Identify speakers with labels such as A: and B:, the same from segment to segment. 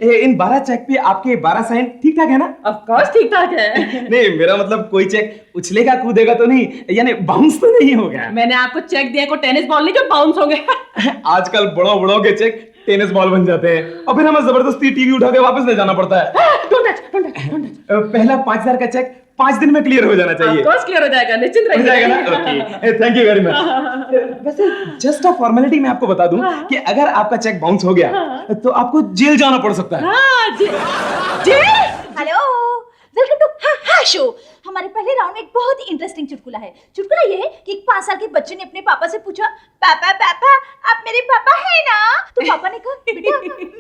A: इन 12 check पे आपके 12 sign ठीक ठाक है ना?
B: ऑफ कोर्स ठीक ठाक है।
A: नहीं, मेरा मतलब कोई चेक उछलेगा कूदेगा तो नहीं, यानी बाउंस तो नहीं होगा?
B: मैंने आपको चेक दिया को टेनिस बॉल नहीं जो बाउंस होंगे।
A: आजकल बड़ों के चेक टेनिस बॉल बन जाते हैं और फिर हमें जबरदस्ती टीवी उठा के वापस ले जाना पड़ता है।
B: Don't touch.
A: पहला 5,000 का चेक 5 दिन में क्लियर हो जाना चाहिए।
B: ऑफ कोर्स क्लियर हो जाएगा, निश्चिंत रहिए।
A: हो जाएगा ना? Okay, thank you very much. वैसे जस्ट अ फॉर्मेलिटी मैं आपको बता दूं कि अगर आपका चेक बाउंस हो गया तो आपको जेल जाना पड़ सकता है।
B: जेल?
C: हेलो, वेलकम टू हा शो। हमारे पहले राउंड में एक बहुत ही इंटरेस्टिंग चुटकुला है। चुटकुला ये है कि एक 5 साल के बच्चे ने अपने पापा से पूछा, पापा पापा आप मेरे पापा है ना? तो पापा ने कहा, बेटा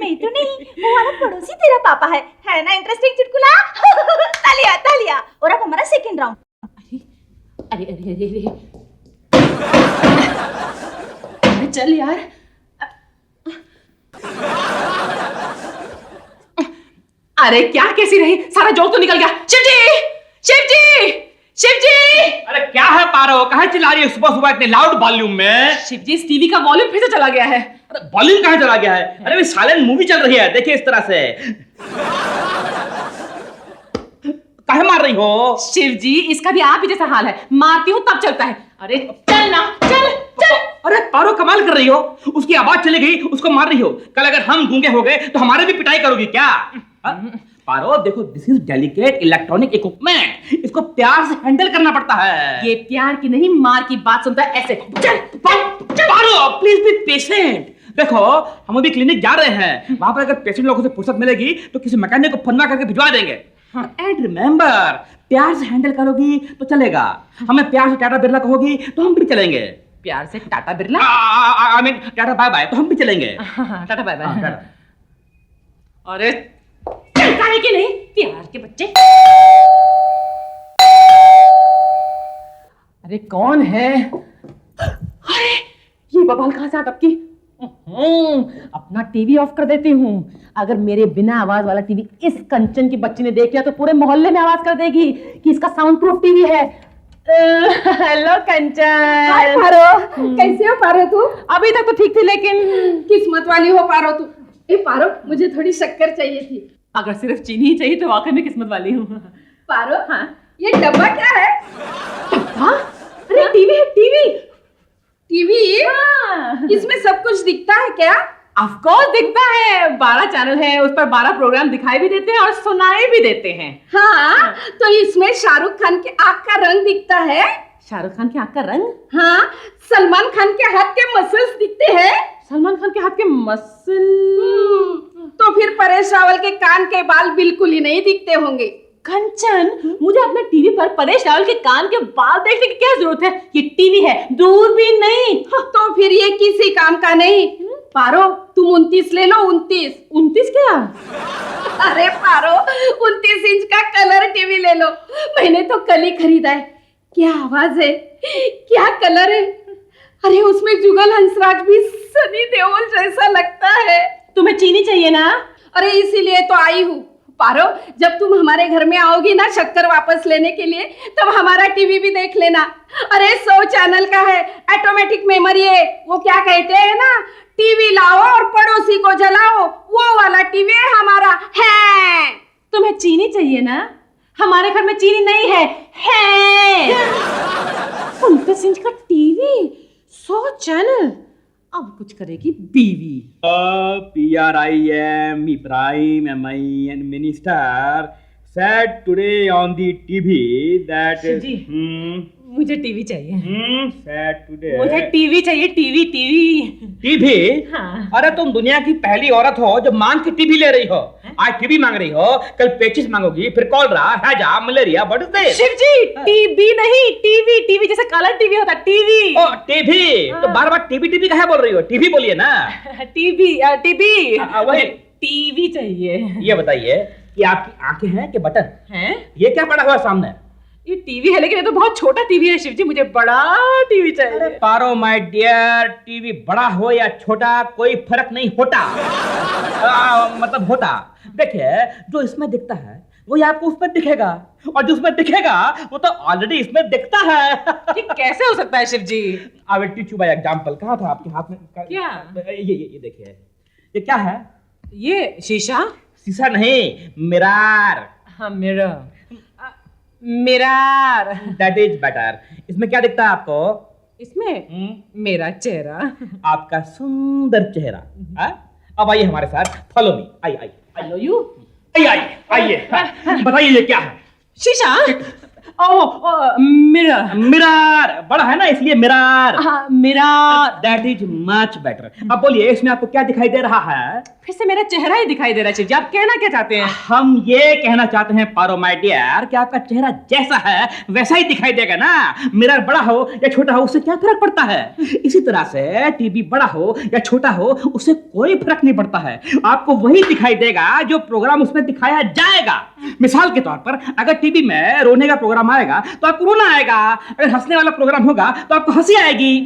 C: मैं तो नहीं, वो वाला पड़ोसी तेरा पापा है ना? इंटरेस्टिंग चुटकुला। तालियां तालियां। और अब हमारा सेकंड राउंड।
B: अरे चल यार। अरे क्या कैसी रही, सारा जोक तो निकल गया। शिव जी!
D: अरे क्या है पारो, कहाँ चिल्ला रही है सुबह सुबह इतने लाउड वॉल्यूम में?
B: शिव जी, इस टीवी का वॉल्यूम फिर से चला गया है।
D: अरे वॉल्यूम कहाँ चला गया है? अरे साइलेंट मूवी चल रही है, देखिए इस तरह से। काहे मार रही हो?
B: शिव जी, इसका भी आप ही जैसा हाल है, मारती हूँ तब चलता है। अरे चल ना, चल।
D: अरे पारो कमाल कर रही हो, उसकी आवाज चली गई, उसको मार रही हो। कल अगर हम गूंगे हो गए तो हमारे भी पिटाई करोगी क्या? पारो देखो, this is delicate electronic equipment, इसको प्यार से हैंडल करना पड़ता है।
B: ये प्यार की नहीं मार की बात सुनता है ऐसे। चल
D: पारो प्लीज बी पेशेंट। देखो हम अभी क्लिनिक जा रहे हैं, वहां पर अगर पेशेंट लोगों से फुर्सत मिलेगी तो किसी मैकेनिक को फोन करके भिजवा देंगे। एंड रिमेंबर, प्यार से हैंडल करोगी तो चलेगा, हमें प्यार से टाटा बिरला कहोगी तो हम भी चलेंगे।
B: प्यार से Tata Birla,
D: I mean tata bye bye तो हम भी चलेंगे।
B: Tata bye bye. अरे चलता है कि नहीं प्यार के बच्चे? अरे कौन है? अरे ये बवाल कहां से टपकी? अपना टीवी ऑफ कर देती हूँ। अगर मेरे बिना आवाज वाला टीवी इस कंचन की बच्ची ने देख लिया तो पूरे मोहल्ले में आवाज कर देगी कि इसका साउंड प्रूफ टीवी है। हेलो कंचन।
E: हाय पारो, कैसे हो पारो तू?
B: अभी तक तो ठीक थी, लेकिन
E: किस्मत वाली हो पारो तू। ए पारो, मुझे थोड़ी शक्कर चाहिए थी।
B: अगर सिर्फ चीनी ही चाहिए तो वाकई में किस्मत वाली हूँ।
E: पारो, हाँ, ये डब्बा क्या है?
B: डब्बा? अरे टीवी है, टीवी।
E: टीवी?
B: हाँ।
E: इसमें सब कुछ दिखता है क्या?
B: ऑफ कोर्स दिखता है, 12 चैनल है, उस पर 12 प्रोग्राम दिखाई भी देते हैं और सुनाए भी देते हैं।
E: हाँ, तो इसमें शाहरुख खान के आँख का रंग दिखता है?
B: शाहरुख खान के आँख का रंग?
E: हाँ, सलमान खान के हाथ के मसल्स दिखते हैं?
B: सलमान खान के हाथ के मसल?
E: तो फिर परेश रावल के कान के बाल बिल्कुल ही नहीं दिखते होंगे।
B: कंचन, मुझे अपने टीवी पर परेश रावल के कान के बाल देखने की क्या जरूरत है? ये टीवी है, दूरबीन नहीं।
E: तो फिर ये किसी काम का नहीं। पारो, तुम 29 ले लो। 29?
B: 29 क्या?
E: अरे पारो, 29 इंच का कलर टीवी ले लो। मैंने तो कल ही खरीदा है। क्या आवाज है, क्या कलर है। अरे उसमें जुगल हंसराज भी सनी देओल जैसा लगता है।
B: तुम्हें चीनी चाहिए ना?
E: अरे इसीलिए तो आई हूँ। पारो, जब तुम हमारे घर में आओगी ना शक्कर वापस लेने के लिए, तब हमारा टीवी भी देख लेना। अरे 100 चैनल का है, ऑटोमेटिक मेमोरी है। वो क्या कहते हैं ना, टीवी लाओ और पड़ोसी को जलाओ, वो वाला टीवी हमारा है।
B: तुम्हें चीनी चाहिए ना? हमारे घर में चीनी नहीं है। 29 इंच का टीवी, 100 चैनल, अब कुछ करेगी बीवी।
D: PRIM, Prime, MI and Minister said today on the TV that
B: जी, मुझे टीवी चाहिए।
D: said today
B: मुझे टीवी चाहिए, टीवी।
D: टीवी?
B: हाँ।
D: अरे तुम दुनिया की पहली औरत हो जो मांग के टीवी ले रही हो। आज टीवी मांग रही हो, कल पेचिस मांगोगी, फिर कॉलरा, हैजा, malaria, what is this?
B: Shiv ji, TV नहीं, टीवी। टीवी जैसे कलर टीवी होता है, टीवी।
D: ओ टीवी, तो बार बार टीवी काहे बोल रही हो? टीवी बोलिए ना।
B: टीवी
D: वही
B: टीवी चाहिए।
D: ये बताइए कि आपकी आंखें हैं कि बटन
B: हैं?
D: ये क्या पड़ा हुआ सामने?
B: ये टीवी है, लेकिन ये तो बहुत छोटा टीवी है शिव जी, मुझे बड़ा टीवी चाहिए।
D: पारो माय डियर, टीवी बड़ा हो या छोटा कोई फर्क नहीं होता। मतलब होता। देखिए, जो इसमें दिखता है वही आपको उसमें दिखेगा, और जो उसमें दिखेगा वो तो ऑलरेडी इसमें दिखता है।
B: ये कैसे हो सकता है Shiv ji?
D: I will teach you by example. कहाँ था आपके हाथ में?
B: क्या?
D: ये देखिए, ये क्या है?
B: ये शीशा।
D: शीशा नहीं, मिरर।
B: हाँ मिरर।
D: That is better. इसमें क्या दिखता है आपको?
B: इसमें मेरा चेहरा।
D: आपका सुंदर चेहरा। हाँ? अब आइए हमारे साथ, फॉलो मी। आइए आइए
B: हेलो यू।
D: आइए आइए। हाँ, बताइए ये क्या है?
B: शीशा। मिरर।
D: मिरर बड़ा है ना, इसलिए मिरर।
B: हाँ mirror.
D: That is much better. अब बोलिए इसमें आपको क्या दिखाई दे रहा है?
B: फिर से मेरा चेहरा ही दिखाई दे रहा है। जी आप कहना क्या चाहते हैं?
D: हम ये कहना चाहते हैं पारो माय डियर कि आपका चेहरा जैसा है वैसा ही दिखाई देगा ना। मिरर बड़ा हो या छोटा हो उससे क्या फर्क पड़ता है? इसी तरह से टीवी बड़ा हो या छोटा हो उससे कोई फर्क नहीं पड़ता है। आपको वही दिखाई देगा जो प्रोग्राम उसमें दिखाया जाएगा। मिसाल के तौर पर अगर टीवी में रोने का प्रोग्राम आएगा तो आपको रोना आएगा, अगर हंसने वाला प्रोग्राम होगा तो आपको हंसी आएगी।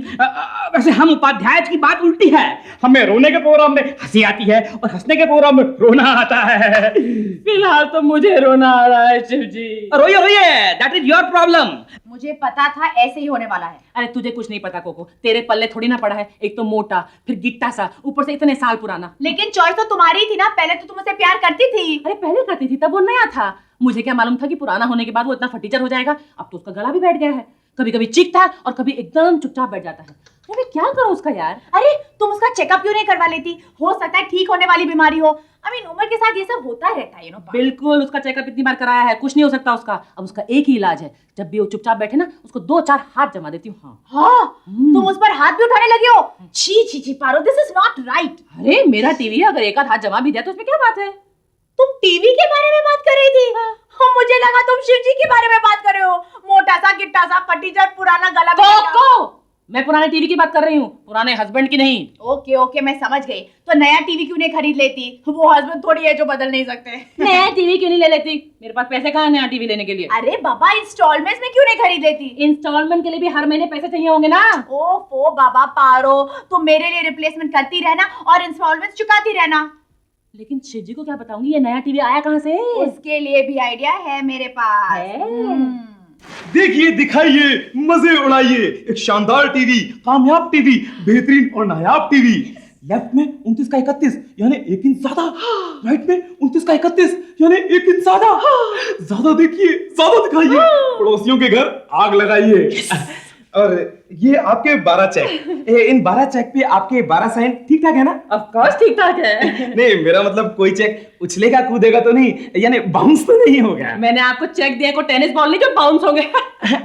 D: वैसे हम उपाध्याय की बात उल्टी है, हमें रोने के प्रोग्राम में हंसी आती है और हंसने के प्रोग्राम में रोना आता है।
B: फिलहाल तो मुझे रोना आ रहा है शिव जी।
D: रोइए रोइए, दैट इज योर प्रॉब्लम।
C: मुझे पता था ऐसे ही होने वाला है।
B: अरे तुझे कुछ नहीं पता कोको, तेरे पल्ले थोड़ी ना पड़ा है। एक तो मोटा, फिर गिट्टा सा, ऊपर से इतने साल पुराना।
C: लेकिन चॉइस तो तुम्हारी थी ना, पहले तो तुम मुझसे प्यार करती थी।
B: अरे पहले करती थी तब वो नया था, मुझे क्या मालूम था कि पुराना होने के बाद वो इतना फटीचर हो जाएगा। अब तो उसका गला भी बैठ गया है, कभी कभी चीखता है और कभी एकदम चुपचाप बैठ जाता है। अरे क्या करूं उसका यार?
C: अरे तुम उसका चेकअप क्यों नहीं करवा लेती? हो सकता है ठीक होने वाली बीमारी हो। उम्र के साथ ये सब होता रहता है,
B: बिल्कुल, उसका चेकअप इतनी बार कराया है, कुछ नहीं हो सकता उसका। अब उसका एक ही इलाज है, जब भी वो चुपचाप बैठे ना उसको 2-4 हाथ जमा देती हूँ।
C: हाँ, तुम उस पर हाथ भी उठाने लगे हो। छी छी छी पारो, दिस इज नॉट राइट।
B: अरे मेरा टीवी अगर एक हाथ जमा भी दिया तो उसमें क्या बात है?
C: तुम टीवी के बारे में बात कर रही थी? मुझे लगा तुम शिव जी के बारे में बात कर रहे हो। मोटा सा गिट्टा सा फटीचर पुराना गला
B: कोको, मैं पुराने टीवी की बात कर रही हूँ, पुराने हस्बैंड की नहीं।
C: ओके ओके, मैं समझ गई। तो नया टीवी क्यों नहीं खरीद लेती? वो हस्बैंड थोड़ी है जो बदल नहीं सकते।
B: नया टीवी क्यों नहीं ले लेती? मेरे पास पैसे कहाँ हैं नया टीवी लेने के लिए?
C: अरे बाबा, इंस्टॉलमेंट में क्यों नहीं खरीद लेती?
B: इंस्टॉलमेंट के लिए भी हर महीने पैसे चाहिए होंगे ना।
C: ओफो बाबा पारो, तुम मेरे लिए रिप्लेसमेंट करती रहना और इंस्टॉलमेंट चुकाती रहना।
B: लेकिन शिव जी को क्या बताऊंगी ये नया टीवी आया कहाँ से?
C: उसके लिए भी आइडिया है मेरे पास।
A: देखिए, दिखाइए, मजे उड़ाइए। एक शानदार टीवी, कामयाब टीवी, बेहतरीन और नायाब टीवी। लेफ्ट में 29 का 31 यानी 1 इंच ज्यादा, राइट में 29 का 31 यानी 1 इंच ज्यादा। ज्यादा देखिए, ज्यादा दिखाइए, पड़ोसियों के घर आग लगाइए। और ये आपके 12 चेक। इन 12 चेक पे आपके 12 साइन ठीक ठाक है ना?
B: ऑफ कोर्स ठीक ठाक है।
A: नहीं, मेरा मतलब कोई चेक उछलेगा कूदेगा तो नहीं, यानी बाउंस तो नहीं होगा।
B: मैंने आपको चेक दिया को टेनिस बॉल नहीं जो बाउंस होंगे।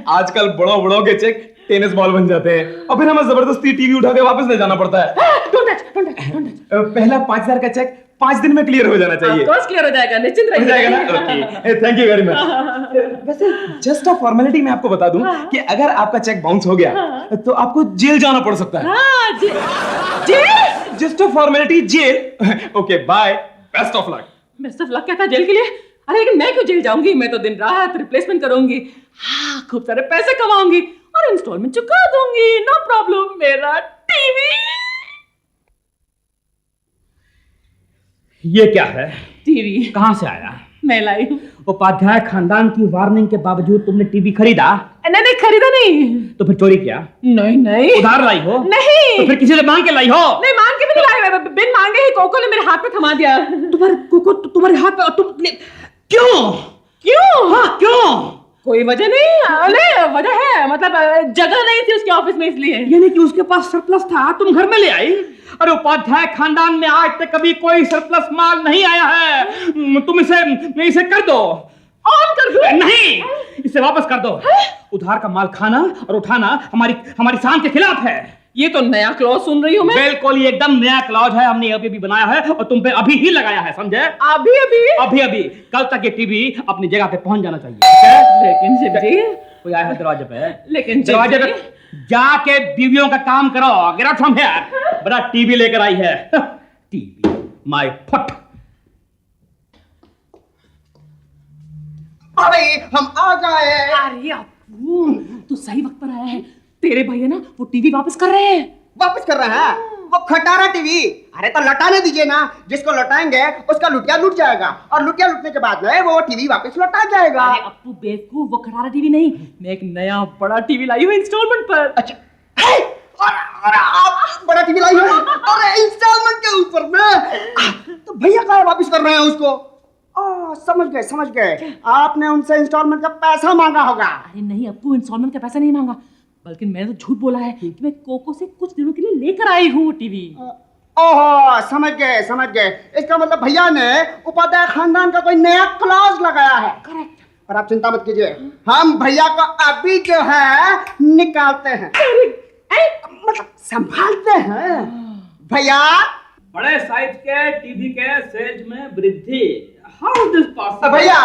A: आजकल बड़ों बड़ों के चेक टेनिस बॉल बन जाते हैं और फिर हमें जबरदस्ती टीवी उठा के वापस ले जाना पड़ता है।
B: Don't touch, don't touch, don't touch।
A: पहला 5000 का चेक 5 दिन में क्लियर हो जाना चाहिए।
B: Of course clear हो जाएगा, निश्चिंत
A: हो जाएगा ना?
B: रहिए।
A: Okay, thank you very much. वैसे जस्ट अ फॉर्मेलिटी मैं आपको बता दूं कि अगर आपका चेक बाउंस हो गया तो आपको जेल जाना पड़ सकता है।
B: हाँ, jail?
A: Just a formality, jail. Okay, bye, best of luck.
B: Best of luck कहता जेल के लिए? अरे लेकिन मैं क्यों जेल जाऊंगी? मैं तो दिन रात रिप्लेसमेंट करूंगी, हाँ खूब सारे पैसे कमाऊंगी और इंस्टॉलमेंट चुका दूंगी, नो प्रॉब्लम। मेरा टीवी।
D: ये क्या है?
B: टीवी
D: कहाँ से आया?
B: मैं लाई हूँ।
D: उपाध्याय खानदान की वार्निंग के बावजूद तुमने टीवी खरीदा?
B: नहीं खरीदा नहीं।
D: तो फिर चोरी किया?
B: नहीं
D: उधार लाई हो?
B: नहीं।
D: तो फिर किसी से मांग के लाई हो?
B: नहीं, मांग के भी नहीं लाई, बिन मांगे ही कोको ने मेरे हाथ पे थमा दिया।
D: तुम्हारे हाथ पे तुमने क्यों?
B: क्यों?
D: क्यों?
B: कोई वजह नहीं। अरे वजह है, मतलब जगह नहीं थी उसके ऑफिस में इसलिए।
D: यानी कि उसके पास सरप्लस था, तुम घर में ले आई? अरे उपाध्याय खानदान में आज तक कभी कोई सरप्लस माल नहीं आया है। तुम इसे कर दो।
B: ऑन कर दो?
D: नहीं, इसे वापस कर दो। उधार का माल खाना और उठाना हमारी शान के खिलाफ है।
B: ये तो नया क्लॉज सुन रही हूँ मैं।
D: बिल्कुल, ये एकदम नया क्लॉज है, हमने अभी बनाया है और तुम पे अभी ही लगाया है, समझे? अभी कल तक ये टीवी अपनी जगह पे पहुंच जाना चाहिए।
B: लेकिन शिव जी,
D: कोई आया है दरवाजे पे?
B: लेकिन
D: दरवाजे पे जाके बीवियों का काम करो। Get out from here. बड़ा टीवी लेकर आई है। टीवी माय फट।
F: अरे हम आ गए।
B: अरे अपू, तू सही वक्त पर आया है। तेरे भैया ना वो टीवी वापस कर रहे हैं।
F: वापस कर रहे हैं? वो खटारा टीवी। अरे तो लौटाने दीजिए ना, जिसको लौटाएंगे उसका लुटिया लुट जाएगा और लुटिया लुटने के बाद में वो टीवी वापस लौटा जाएगा।
B: अरे अपू बेवकूफ, वो खटारा टीवी नहीं, मैं एक नया बड़ा टीवी लाई हूँ इंस्टॉलमेंट पर।
F: अच्छा, अरे आप बड़ा टीवी लाई हो? अरे इंस्टॉलमेंट के ऊपर में? तो भैया का वापस कर रहे हैं उसको। समझ गए, आपने उनसे इंस्टॉलमेंट का पैसा मांगा होगा।
B: अरे नहीं अप्पू, इंस्टॉलमेंट का पैसा नहीं मांगा, बल्कि मैंने तो झूठ बोला है कि मैं कोको से कुछ दिनों के लिए लेकर आई हूँ टीवी।
F: ओहो, समझ गए। इसका मतलब भैया ने उपाध्याय खानदान का कोई नया क्लॉज लगाया है।
B: करेक्ट।
F: पर आप चिंता मत कीजिए, हम भैया को अभी जो है निकालते हैं, मतलब संभालते हैं। भैया,
D: बड़े साइज के टीवी के सेल्स में वृद्धि, हाउ इज दिस पॉसिबल?
F: भैया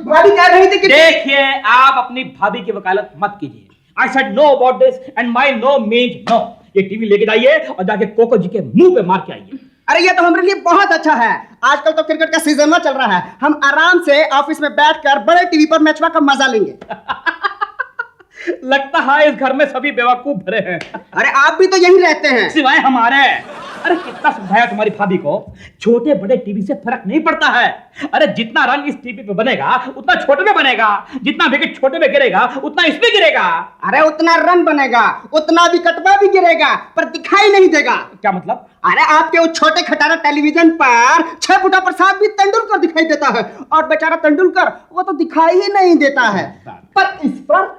F: भाभी कह रही थी कि
D: देखिए, आप अपनी भाभी की वकालत मत कीजिए। I said no about this and my no means no. ये टीवी लेके जाइए और जाके कोको जी के मुंह पे मार के आइए।
F: अरे ये तो हमारे लिए बहुत अच्छा है। आजकल तो क्रिकेट का सीजन में चल रहा है, हम आराम से ऑफिस में बैठकर बड़े टीवी पर मैचवा का मजा लेंगे।
D: लगता है इस घर में सभी बेवकूफ भरे हैं,
F: अरे आप भी तो यहीं रहते हैं।
D: सिवाय हमारे। अरे कितना समझाया तुम्हारी भाभी को, छोटे बड़े टीवी से फर्क नहीं पड़ता है। अरे जितना रन इस टीवी पे बनेगा उतना छोटे में बनेगा, जितना विकेट छोटे में गिरेगा उतना इसमें गिरेगा।
F: अरे उतना रन बनेगा, उतना विकेटवा भी गिरेगा, पर दिखाई नहीं देगा।
D: क्या मतलब?
F: अरे आपके उस छोटे खटारा टेलीविजन पर 6 फुटा प्रसाद भी तेंदुलकर दिखाई देता है, और बेचारा तेंदुलकर वो तो दिखाई ही नहीं देता है। पर इस पर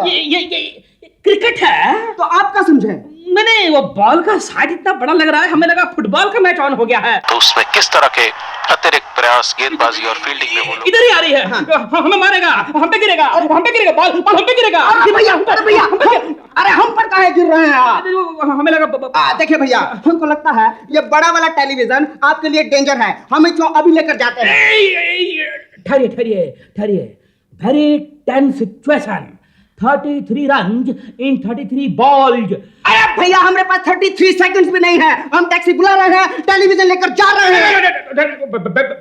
D: ये क्रिकेट है।
F: तो आप क्या समझे?
D: मैंने वो बॉल का साइज इतना बड़ा लग रहा है, हमें लगा फुटबॉल का मैच ऑन हो गया है।
G: तो उसमें किस तरह के अतिरिक्त प्रयास गेंदबाजी और फील्डिंग में वो लोग
D: इधर ही आ रही है। हमें मारेगा, हम पे गिरेगा, हम पे गिरेगा, बॉल हम पे गिरेगा।
F: भैया अरे हम पर काहे गिर रहे हैं आप?
D: हमें लगा
F: देखिए भैया, हमको लगता है ये बड़ा वाला टेलीविजन आपके लिए डेंजर है, हम इसको अभी लेकर जाते हैं।
D: ठहरिए। Very tense situation. 33 runs in 33 balls.
F: अरे भैया हमारे पास 33 सेकंड्स भी नहीं है, हम टैक्सी बुला रहे हैं, टेलीविजन लेकर जा रहे हैं।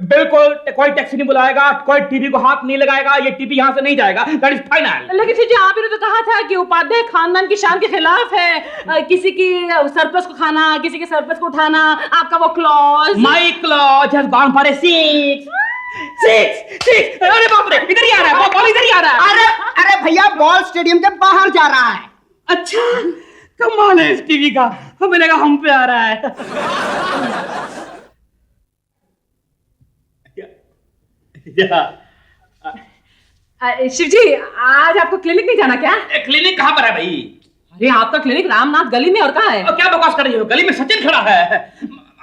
D: बिल्कुल कोई टैक्सी नहीं बुलाएगा, कोई टीवी को हाथ नहीं लगाएगा, ये टीवी यहाँ से नहीं जाएगा, दैट इज फाइनल।
B: लेकिन जी आपने तो कहा था कि उपाध्याय खानदान की शान के खिलाफ है, किसी की सरप्लस को खाना, किसी के सरप्लस को उठाना, आपका वो clause.
D: My clause has gone for a 6। अरे बाप रे, इधर ही आ रहा है, बॉल इधर ही आ रहा है।
F: अरे भैया बॉल स्टेडियम के बाहर जा रहा है।
D: अच्छा, कमाल है इस टीवी का, हमें लगा हम पे आ रहा है।
B: शिव जी, आज आपको क्लिनिक नहीं जाना क्या?
D: क्लिनिक कहाँ पर है भाई?
B: अरे आपका क्लिनिक रामनाथ गली में, और कहाँ है?
D: क्या बकवास कर रही हो? गली में सचिन खड़ा है,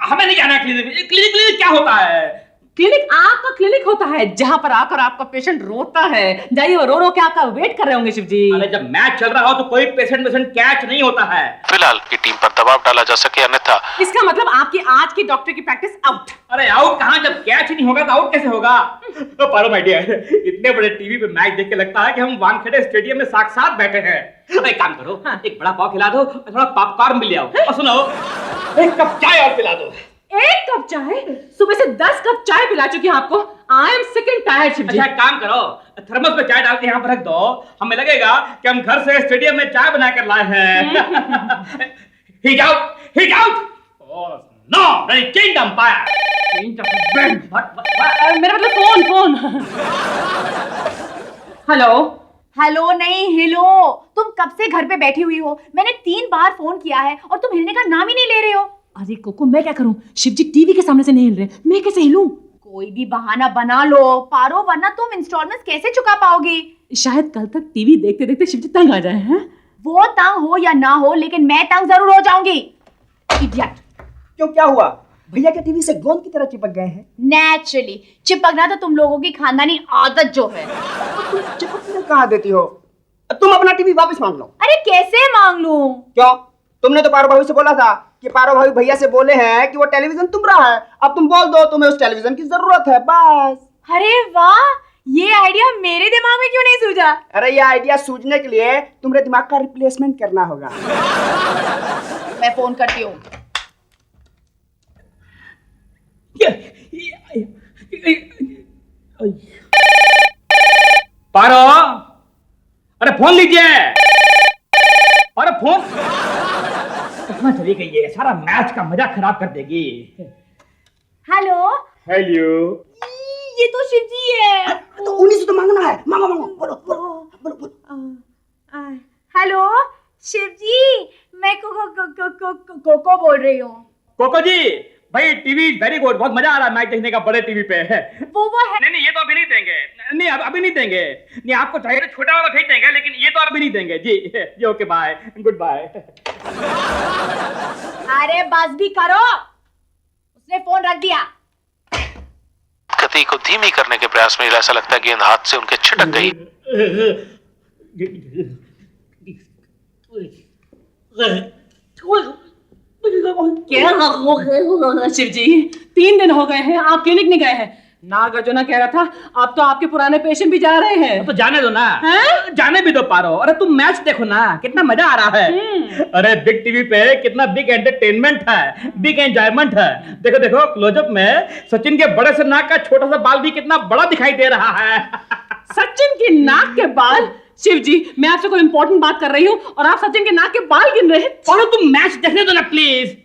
D: हमें नहीं जाना क्लिनिक। क्लिनिक क्या होता है?
B: क्लिनिक आपका क्लिनिक होता है जहां पर आकर आपका पेशेंट रोता है। जाइए, वो रो के आपका वेट कर रहे होंगे शिव जी।
D: अरे जब मैच चल रहा हो तो कोई पेशेंट कैच नहीं होता है।
G: फिलहाल की टीम पर दबाव डाला जा सके, अन्यथा
B: इसका मतलब आपकी आज की डॉक्टर की प्रैक्टिस आउट।
D: अरे आउट कहाँ, जब कैच ही नहीं होगा तो आउट कैसे होगा? तो पारो माय डियर, इतने बड़े टीवी पे मैच देख के लगता है कि हम वानखेड़े स्टेडियम में साक्षात बैठे हैं। एक काम करो, एक बड़ा पाव खिला दो और थोड़ा पॉपकॉर्न भी ले आओ, और सुनो एक कप चाय और पिला दो।
B: 1 कप चाय? सुबह से 10 कप चाय पिला चुकी हूं आपको। I am sick and tired Shiv ji.
D: अच्छा एक काम करो, थर्मस में चाय डाल के यहाँ पर रख दो, हमें लगेगा कि हम घर से स्टेडियम में चाय बना कर लाए हैं। Heat out! Oh no! Very change umpire. Change of event. What?
B: मेरा मतलब फोन।
C: हेलो नहीं हिलो। तुम कब से घर पे बैठी हुई हो? मैंने 3 बार फोन किया है और तुम हिलने का नाम ही नहीं ले रहे हो।
B: अरे कोको, मैं क्या करूं? शिव जी टीवी के सामने से नहीं हिल रहे, मैं कैसे हिलूं?
C: कोई भी बहाना बना लो पारो, वरना तुम इंस्टॉलमेंट्स कैसे चुका पाओगी?
B: शायद कल तक टीवी देखते देखते शिव जी तंग आ जाए हैं।
C: वो तंग हो या ना हो, लेकिन मैं तंग जरूर हो जाऊंगी। इडियट।
F: क्यों, क्या हुआ? भैया के टीवी से गोंद की तरह चिपक गए हैं।
C: नेचुरली चिपकना तो तुम लोगों की खानदानी आदत जो है।
F: तुम चिपकने कहाँ देती हो? तुम अपना टीवी वापस मांग लो।
C: अरे कैसे मांग लूं?
F: क्यों? तुमने तो पारो भाभी से बोला था कि पारो भाभी भैया से बोले हैं कि वो टेलीविजन तुम रहा है, अब तुम बोल दो तुम्हें उस टेलीविजन की जरूरत है, बस।
C: अरे वाह, ये आइडिया मेरे दिमाग में क्यों नहीं सूझा?
F: अरे ये आइडिया सूझने के लिए तुम्हारे दिमाग का रिप्लेसमेंट करना होगा।
C: मैं फोन करती हूँ।
D: पारो, अरे फोन लीजिए। अरे फोन कहाँ चली गई है? सारा मैच का मजा खराब कर देगी।
C: हेलो
D: हेलो,
C: ये तो शिव जी है।
F: तो उन्हीं से तो मांगना है, मांगो मांगो, बोलो।
C: हेलो शिव जी, मैं कोको बोल रही हूँ।
D: कोको जी, भाई टीवी वेरी गुड, बहुत मजा आ रहा है मैच देखने का बड़े टीवी पे।
C: वो है
D: नहीं ये तो अभी नहीं देंगे, नहीं अभी नहीं देंगे, नहीं आपको चाहिए तो छोटा वाला भेज देंगे, लेकिन ये तो अभी नहीं देंगे जी ओके बाय, गुड बाय।
C: अरे बस भी करो, उसने फोन रख दिया।
G: गति को धीमी करने के प्रयास में ऐसा लगता है गेंद हाथ से उनके छिटक गई।
B: क्या शिव जी, 3 दिन हो गए हैं आप क्लिनिक नहीं गए हैं। नागार्जुना कह रहा था अब तो आपके पुराने पेशेंट भी जा रहे हैं।
D: तो जाने दो ना, जाने भी दो पारो। अरे तुम मैच देखो ना, कितना मजा आ रहा है। अरे बिग टीवी पे कितना बिग एंटरटेनमेंट है, बिग एंजॉयमेंट है। देखो देखो क्लोजअप में सचिन के बड़े से नाक का छोटा सा बाल भी कितना बड़ा दिखाई दे रहा है।
B: सचिन के नाक के बाल? शिव जी, मैं आपसे कोई इंपॉर्टेंट बात कर रही हूँ और आप सचिन के नाक के बाल गिन रहे हैं।
D: पारो तुम मैच देखने दो ना प्लीज।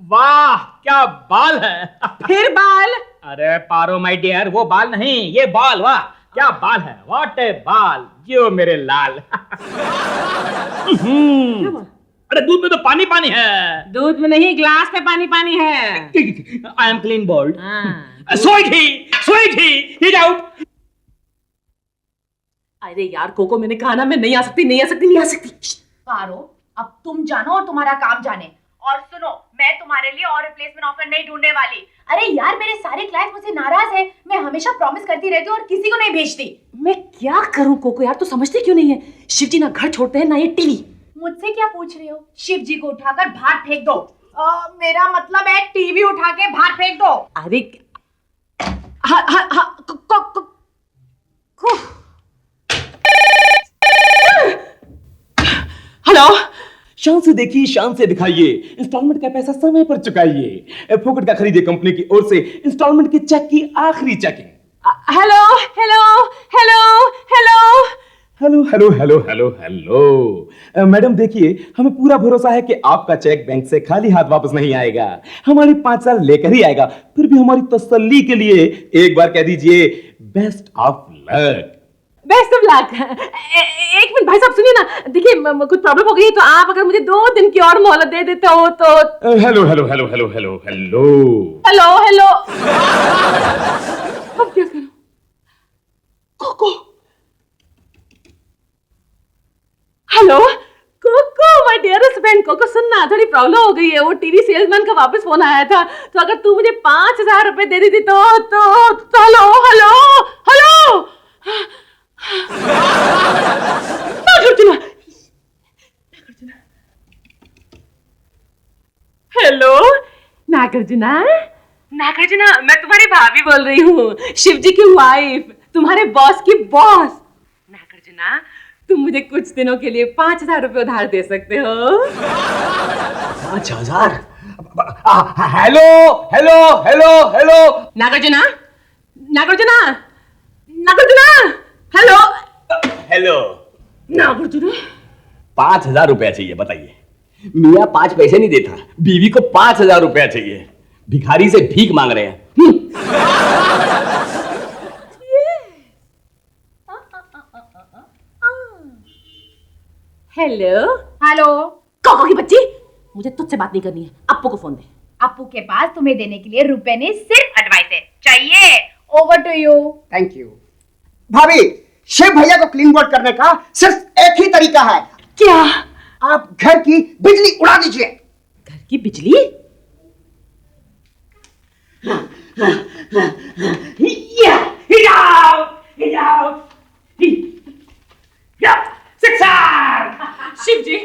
D: वाह क्या बाल है।
B: फिर बाल?
D: अरे पारो माय डियर, वो बाल नहीं ये बाल। वाह क्या बाल है, व्हाट ए बाल, जियो मेरे लाल। अरे दूध में तो पानी पानी है।
B: दूध में नहीं, ग्लास में पानी पानी है।
D: I am clean bowled. Sweet out.
B: अरे यार कोको, मैंने कहा ना मैं नहीं आ सकती।
C: पारो, अब तुम जानो और तुम्हारा काम जाने। और सुनो, मैं तुम्हारे लिए और रिप्लेसमेंट ऑफर नहीं ढूंढने वाली। अरे यार, मेरे सारे क्लाइंट मुझसे नाराज हैं। मैं हमेशा प्रॉमिस करती रहती हूँ और किसी को नहीं भेजती।
B: मैं क्या करूं कोको यार, तू समझती क्यों नहीं है? शिव जी ना घर छोड़ते हैं ना ये टीवी।
C: मुझसे क्या पूछ रहे हो? शिव जी को उठाकर बाहर फेंक दो। मेरा मतलब है टीवी उठा के बाहर फेंक दो।
B: अरे हेलो,
A: शान से देखिए, शान से दिखाइए, इंस्टॉलमेंट का पैसा समय पर चुकाइए। फोकट का खरीदिए कंपनी की ओर से इंस्टॉलमेंट के चेक की आखिरी checking.
B: Hello hello hello hello
A: hello hello hello hello hello madam देखिए, हमें पूरा भरोसा है कि आपका चेक बैंक से खाली हाथ वापस नहीं आएगा। हमारी 5 साल लेकर ही आएगा। फिर भी हमारी तसल्ली के लिए एक बार कह दीजिए best of luck.
B: Best of luck. एक मिनट भाई साहब सुनिए ना, देखिए कुछ प्रॉब्लम हो गई है तो आप अगर मुझे 2 दिन की और मोहलत दे देते हो तो।
A: Hello hello hello hello hello hello
B: hello hello. अब क्या करूं? Coco, hello Coco, my dearest friend Coco, सुनना थोड़ी प्रॉब्लम हो गई है। वो टीवी सेल्समैन का वापस फोन आया था, तो अगर तू मुझे 5000 रुपए दे देती तो hello hello hello. Hello Nagarjuna, Nagarjuna मैं तुम्हारी भाभी बोल रही हूँ, शिव जी की वाइफ, तुम्हारे बॉस की बॉस। नागार्जुना, तुम मुझे कुछ दिनों के लिए 5000 रुपए उधार दे सकते हो?
A: 5000? Hello hello hello hello
B: Nagarjuna, Nagarjuna, Nagarjuna, hello
A: hello
B: Nagarjuna.
A: 5000 रुपया चाहिए, बताइए। मियाँ 5 पैसे नहीं देता, बीवी को 5000 रुपया चाहिए। भिखारी से भीख मांग रहे हैं।
B: हेलो
C: हेलो,
B: कोको की बच्ची, मुझे तुझसे बात नहीं करनी है, अप्पू को फोन दे।
C: अप्पू के पास तुम्हें देने के लिए रुपए नहीं, सिर्फ एडवाइस है। चाहिए? Over to you.
F: Thank you. भाभी, शिव भैया को क्लीन बोर्ड करने का सिर्फ एक ही तरीका है।
B: क्या?
F: आप घर की बिजली उड़ा दीजिए।
B: घर की बिजली? शिव जी,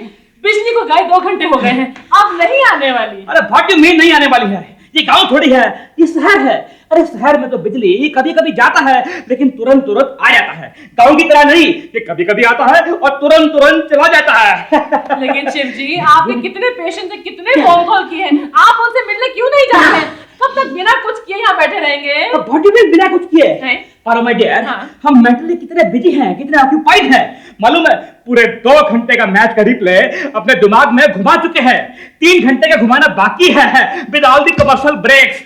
B: बिजली को गए 2 घंटे हो गए हैं, अब नहीं आने वाली।
D: अरे व्हाट यू मीन नहीं आने वाली है? ये गांव थोड़ी है, ये शहर है। अरे शहर में तो बिजली कभी कभी जाता है लेकिन तुरंत तुरंत आ जाता है। गांव की तरह नहीं कि कभी कभी आता है और तुरंत तुरंत चला जाता है।
B: लेकिन शिव जी, आपके कितने पेशेंट से कितने फोन कॉल किए हैं, आप उनसे मिलने क्यों नहीं जाते हैं? कब तक बिना कुछ किए यहाँ बैठे रहेंगे?
D: व्हाट यू मीन बिना कुछ किए? और माय डियर, हम मेंटली कितने बिजी हैं, कितने ऑक्यूपाइड हैं, मालूम है? पूरे 2 घंटे का मैच का रिप्ले अपने दिमाग में घुमा चुके हैं। 3 घंटे का घुमाना बाकी है with all the commercial breaks.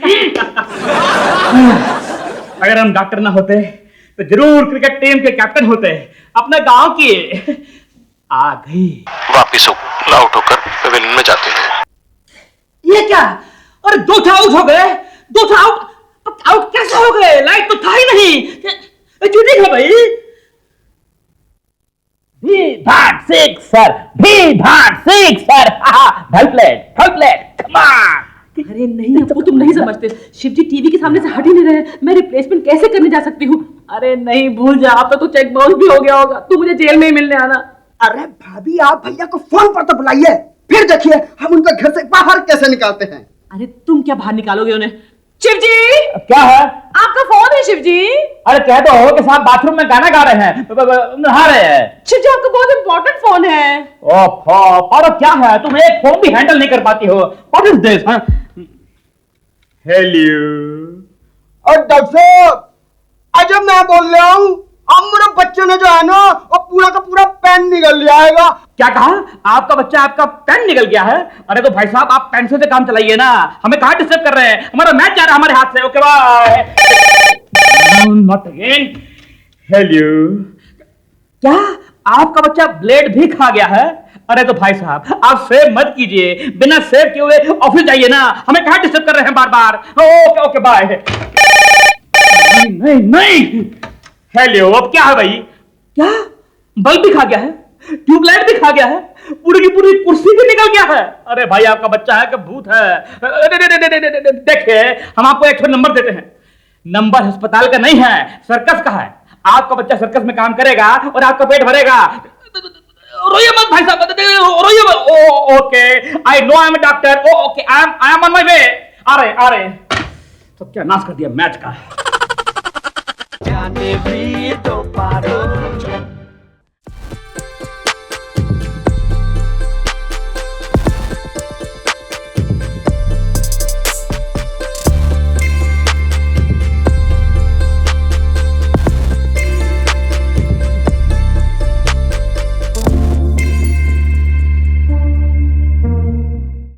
D: अगर हम डॉक्टर ना होते तो जरूर क्रिकेट टीम के कैप्टन होते। अपने गांव की आ गई।
G: वापिस आउट होकर पवेलियन में जाते हैं।
D: सिक्सर, भी धाट sixer, well played, come on.
B: अरे नहीं अप्पू, तुम नहीं समझते। शिवजी टीवी के सामने से हट ही नहीं रहे। मैं रिप्लेसमेंट कैसे करने जा सकती हूँ? अरे नहीं, भूल जा, अब तो चेक बाउंस भी हो गया होगा। तू मुझे जेल में ही मिलने आना।
F: अरे भाभी, आप भैया को फोन पर तो बुलाइए, फिर देखिए हम उनका घर से बाहर कैसे निकालते हैं।
B: अरे तुम क्या बाहर निकालोगे उन्हें? शिवजी,
D: क्या है?
B: आपका फोन है शिवजी।
D: अरे कह दो कि साहब बाथरूम में गाना गा रहे हैं, नहा रहे हैं।
B: शिवजी, आपका बहुत इंपॉर्टेंट फोन है।
D: ओफो, और क्या है, तुम एक फोन भी हैंडल नहीं कर पाती हो। What is this? हेलो।
F: और डॉक्टर साहब, अजब मैं बोल रहा हूँ, हमारे बच्चे ने जो है ना, वो पूरा का पूरा पेन निकल जाएगा।
D: क्या कहा? आपका बच्चा, आपका पेन निकल गया है? अरे तो भाई साहब, आप पेंसिल से काम चलाइए ना, हमें कहाँ डिस्टर्ब कर रहे हैं? हमारा मैच जा रहा है हमारे हाथ से। Okay bye. Not again. Hello. क्या आपका बच्चा ब्लेड भी खा गया है? अरे तो भाई साहब, आप सेव मत कीजिए, बिना सेव किए हुए ऑफिस जाइए ना, हमें कहाँ डिस्टर्ब कर रहे हैं बार बार। Okay okay bye. नहीं नहीं। हेलो, अब क्या है भाई? क्या बल्ब भी खा गया है? ट्यूबलाइट भी खा गया है? पूरी की पूरी कुर्सी भी निकल गया है? अरे भाई, आपका बच्चा है कि भूत है? देखिए, हम आपको एक नंबर देते हैं। नंबर अस्पताल का नहीं है, सर्कस का है। आपका बच्चा सर्कस में काम करेगा और आपका पेट भरेगा। रोइए मत भाई साहब, रोइए मत। Okay, I know, I am a doctor. Okay, I am on my way. आ रहे। तो क्या नाश कर दिया मैच का।
H: जाने भी तो पारो